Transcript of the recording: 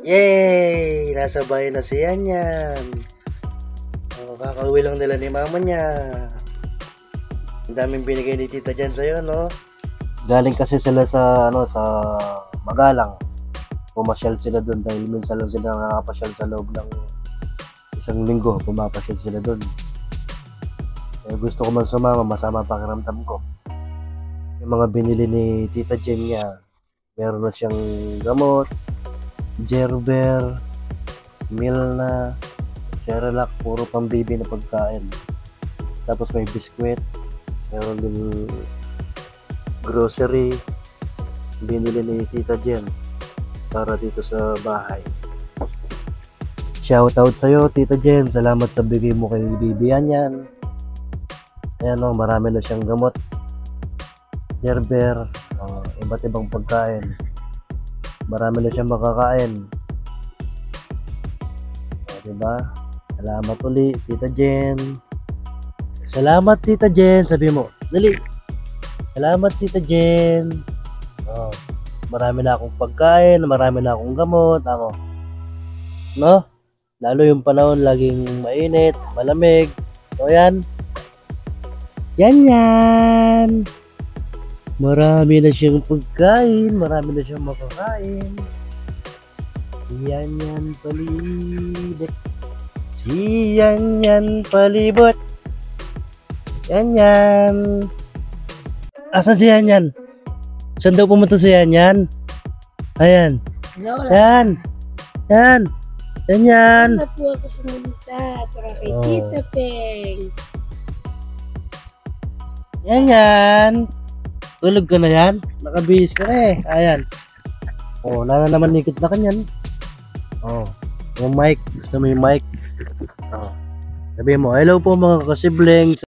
Yay! Nasa bahay na si Yan. Oh, kakauwi lang nila ni mama niya. Ang daming binigay ni Tita Jen sa'yo, no? Galing kasi sila sa Magalang. Pumasyal sila doon dahil minsan lang sila nakapasyal sa loob ng isang linggo. Pumapasyal sila doon. Eh, gusto ko man sumama, masama pakiramdam ko. Yung mga binili ni Tita Jen niya, meron na siyang gamot, Gerber, Milna, Cerelac, puro pambibi na pagkain. Tapos may biskwit, meron din grocery, binili ni Tita Jen para dito sa bahay. Shoutout sa'yo, Tita Jen, salamat sa bigay mo kay Bibi Yan. Ayan o, marami na siyang gamot, Gerber, iba't ibang pagkain. Marami na siyang makakain. Diba? Salamat uli, Tita Jen. Salamat, Tita Jen. Sabi mo, dali. Salamat, Tita Jen. Marami na akong pagkain, marami na akong gamot. No? Lalo yung panahon laging mainit, malamig. So, yan. Yan. Marami na siyang pagkain, marami na siyang makakain. Yan palibot. Yan palibot. Yan. Asan si Yan? Saan daw pumunta si Yan? Ayan. Yan. Wala po ako sumunta para kay Tita Peng. Yan. Tulog ka na yan? Nakabihis ka na eh. Ayan. Wala na naman nikit na kanyan. Yung mic. Gusto mo yung mic? Sabi mo, hello po mga kasiblings.